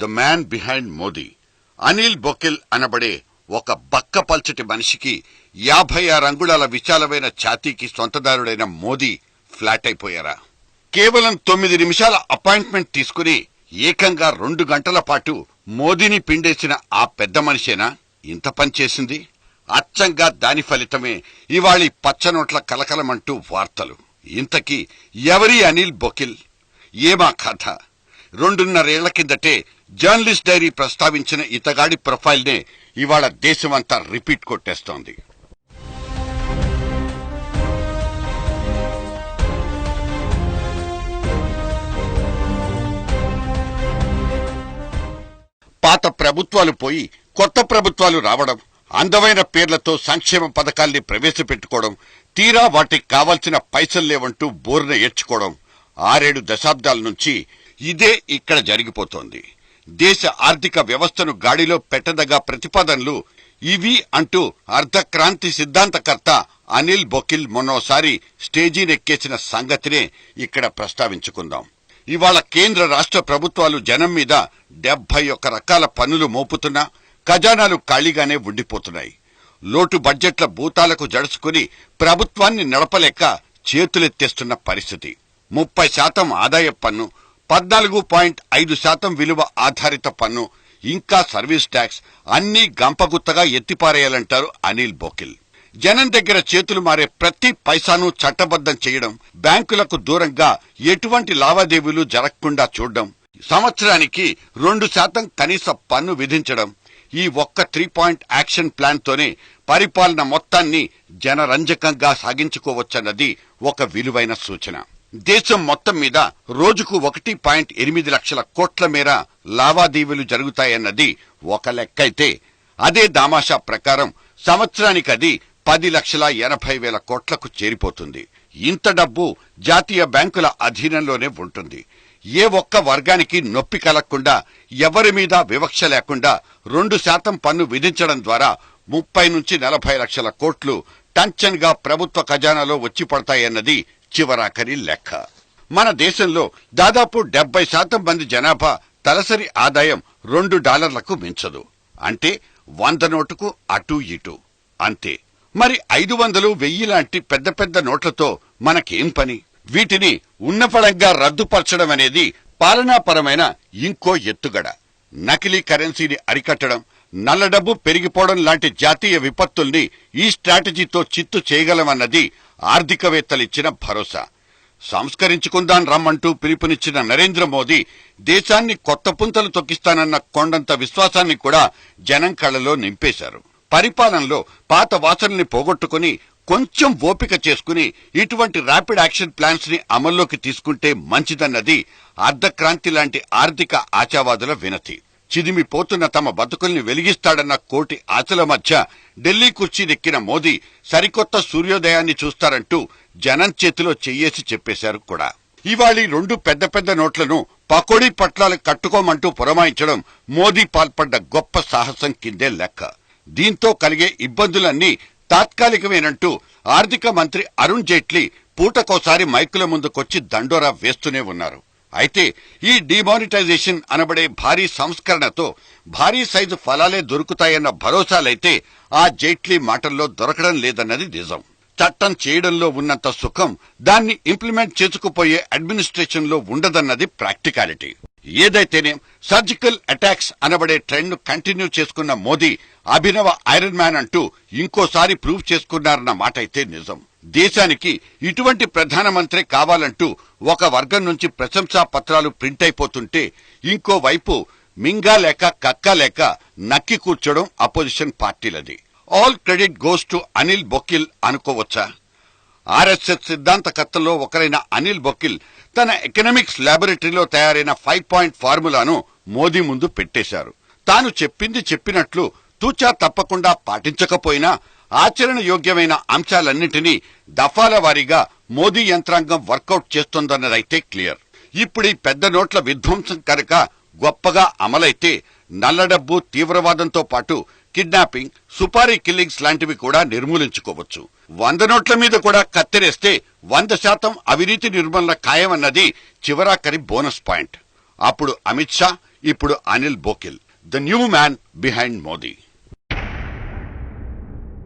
The man behind Modi Anil Bokil అనబడే ఒక బక్కపల్చటి మనిషికి 56 అంగుళాల విశాలమైన ఛాతీకి సొంతదారుడైన మోదీ ఫ్లాట్ అయిపోయారా? కేవలం 9 నిమిషాల అపాయింట్మెంట్ తీసుకుని ఏకంగా 2 గంటల పాటు మోదీని పిండేసిన ఆ పెద్ద మనిషేనా ఇంత పనిచేసింది? అచ్చంగా దాని ఫలితమే ఇవాళ పచ్చనోట్ల కలకలమంటూ వార్తలు. ఇంతకీ ఎవరి అనిల్ బొకిల్? ఏమా కథ? 2.5 ఏళ్ల కిందటే జర్నలిస్ట్ డైరీ ప్రస్తావించిన ఇతగాడి ప్రొఫైల్ నే ఇవాళ దేశమంతా రిపీట్ కొట్టేస్తోంది. పాత ప్రభుత్వాలు పోయి కొత్త ప్రభుత్వాలు రావడం, అందమైన పేర్లతో సంక్షేమ పథకాల్ని ప్రవేశపెట్టుకోవడం, తీరా వాటికి కావాల్సిన పైసలు లేవంటూ బోరున ఏడ్చుకోవడం 6-7 దశాబ్దాల నుంచి ఇదే ఇక్కడ జరిగిపోతోంది. దేశ ఆర్థిక వ్యవస్థను గాడిలో పెట్టదగ్గ ప్రతిపాదనలు ఇవి అంటూ అర్ధక్రాంతి సిద్ధాంతకర్త అనిల్ బొకిల్ మొన్నోసారి స్టేజీనెక్కేసిన సంగతినే ఇక్కడ ప్రస్తావించుకుందాం. ఇవాళ కేంద్ర రాష్ట్ర ప్రభుత్వాలు జనం మీద 71 రకాల పన్నులు మోపుతున్నా ఖజానాలు ఖాళీగానే ఉండిపోతున్నాయి. లోటు బడ్జెట్ల భూతాలకు జడుచుకుని ప్రభుత్వాన్ని నడపలేక చేతులెత్తేస్తున్న పరిస్థితి. 30% ఆదాయ పన్ను, 14.5% విలువ ఆధారిత పన్ను, ఇంకా సర్వీస్ ట్యాక్స్ అన్నీ గంపగుత్తగా ఎత్తిపారేయాలంటారు అనిల్ బొకిల్. జనం దగ్గర చేతులు మారే ప్రతి పైసాను చట్టబద్ధం చేయడం, బ్యాంకులకు దూరంగా ఎటువంటి లావాదేవీలు జరగకుండా చూడడం, సంవత్సరానికి 2% కనీస పన్ను విధించడం, ఈ ఒక్క 3 పాయింట్ యాక్షన్ ప్లాన్ తోనే పరిపాలన మొత్తాన్ని జనరంజకంగా సాగించుకోవచ్చన్నది ఒక విలువైన సూచన. దేశం మొత్తం మీద రోజుకు 1.8 లక్షల కోట్ల మేర లావాదేవీలు జరుగుతాయన్నది ఒక లెక్కైతే, అదే దామాషా ప్రకారం సంవత్సరానికి అది 10,80,000 కోట్లకు చేరిపోతుంది. ఇంత డబ్బు జాతీయ బ్యాంకుల అధీనంలోనే ఉంటుంది. ఏ ఒక్క వర్గానికి నొప్పి కలగకుండా, ఎవరి మీద వివక్ష లేకుండా 2% పన్ను విధించడం ద్వారా 30 నుంచి 40 లక్షల కోట్లు టంచన్ గా ప్రభుత్వ ఖజానాలో వచ్చి పడతాయన్నది చివరాఖరి లెక్క. మన దేశంలో దాదాపు 70% మంది జనాభా తలసరి ఆదాయం $2 మించదు. అంటే 100 నోటుకు అటూ ఇటూ అంతే. మరి 500, 1000 లాంటి పెద్ద పెద్ద నోట్లతో మనకేం పని? వీటిని ఉన్నపళంగా రద్దుపరచడం అనేది పాలనాపరమైన ఇంకో ఎత్తుగడ. నకిలీ కరెన్సీని అరికట్టడం, నల్ల డబ్బు పెరిగిపోవడం లాంటి జాతీయ విపత్తుల్ని ఈ స్ట్రాటజీతో చిత్తు చేయగలమన్నది ఆర్థికవేత్తలిచ్చిన భరోసా. సంస్కరించుకుందాం రమ్మంటూ పిలుపునిచ్చిన నరేంద్ర మోదీ దేశాన్ని కొత్త పుంతలు తొక్కిస్తానన్న కొండంత విశ్వాసాన్ని కూడా జనం కళ్లలో నింపేశారు. పరిపాలనలో పాత వాసనల్ని పోగొట్టుకుని కొంచెం ఓపిక చేసుకుని ఇటువంటి ర్యాపిడ్ యాక్షన్ ప్లాన్స్ ని అమల్లోకి తీసుకుంటే మంచిదన్నది అర్ధక్రాంతి లాంటి ఆర్థిక ఆశావాదుల వినతి. చిదిమిపోతున్న తమ బతుకుల్ని వెలిగిస్తాడన్న కోటి ఆశల మధ్య ఢిల్లీ కుర్చీనెక్కిన మోదీ సరికొత్త సూర్యోదయాన్ని చూస్తారంటూ జనం చేతిలో చెయ్యేసి చెప్పేశారు కూడా. ఇవాళీ 2 పెద్ద పెద్ద నోట్లను పకోడీ పట్లాలు కట్టుకోమంటూ పురమాయించడం మోదీ పాల్పడ్డ గొప్ప సాహసం కిందే లెక్క. దీంతో కలిగే ఇబ్బందులన్నీ తాత్కాలికమేనంటూ ఆర్థిక మంత్రి అరుణ్ జైట్లీ పూటకోసారి మైకుల ముందుకొచ్చి దండోరా వేస్తూనే ఉన్నారు. అయితే ఈ డిమానిటైజేషన్ అనబడే భారీ సంస్కరణతో భారీ సైజు ఫలాలే దొరుకుతాయన్న భరోసాలైతే ఆ జైట్లీ మాటల్లో దొరకడం లేదన్నది నిజం. చట్టం చేయడంలో ఉన్నంత సుఖం దాన్ని ఇంప్లిమెంట్ చేసుకుపోయే అడ్మినిస్ట్రేషన్ లో ఉండదన్నది ప్రాక్టికాలిటీ. ఏదైతేనే సర్జికల్ అటాక్స్ అనబడే ట్రెండ్ ను కంటిన్యూ చేసుకున్న మోదీ అభినవ ఐరన్ మ్యాన్ అంటూ ఇంకోసారి ప్రూవ్ చేసుకున్నారన్న మాట అయితే నిజం. దేశానికి ఇటువంటి ప్రధానమంత్రి కావాలంటూ ఒక వర్గం నుంచి ప్రశంసా పత్రాలు ప్రింట్ అయిపోతుంటే, ఇంకో వైపు మింగా లేక కక్కా లేక నక్కి కూర్చోడం అపోజిషన్ పార్టీలది. All credit goes to Anil Bokil అనుకోవచ్చా? ఆర్ఎస్ఎస్ సిద్ధాంతకర్తల్లో ఒకరైన అనిల్ బొకిల్ తన ఎకనామిక్స్ ల్యాబొరేటరీలో తయారైన 5 పాయింట్ ఫార్ములాను మోదీ ముందు పెట్టేశారు. తాను చెప్పింది చెప్పినట్లు తూచా తప్పకుండా పాటించకపోయినా ఆచరణ యోగ్యమైన అంశాలన్నింటినీ దఫాల వారీగా మోదీ యంత్రాంగం వర్కౌట్ చేస్తోందన్నదైతే క్లియర్. ఇప్పుడీ పెద్ద నోట్ల విధ్వంసం కనుక గొప్పగా అమలైతే నల్లడబ్బు, తీవ్రవాదంతో పాటు కిడ్నాపింగ్, సుపారీ కిల్లింగ్స్ లాంటివి కూడా నిర్మూలించుకోవచ్చు. 100 నోట్ల మీద కూడా కత్తెరేస్తే 100% అవినీతి నిర్మూలన ఖాయమన్నది చివరాఖరి బోనస్ పాయింట్. అప్పుడు అమిత్ షా ఇప్పుడు Anil Bokil, the new man behind Modi.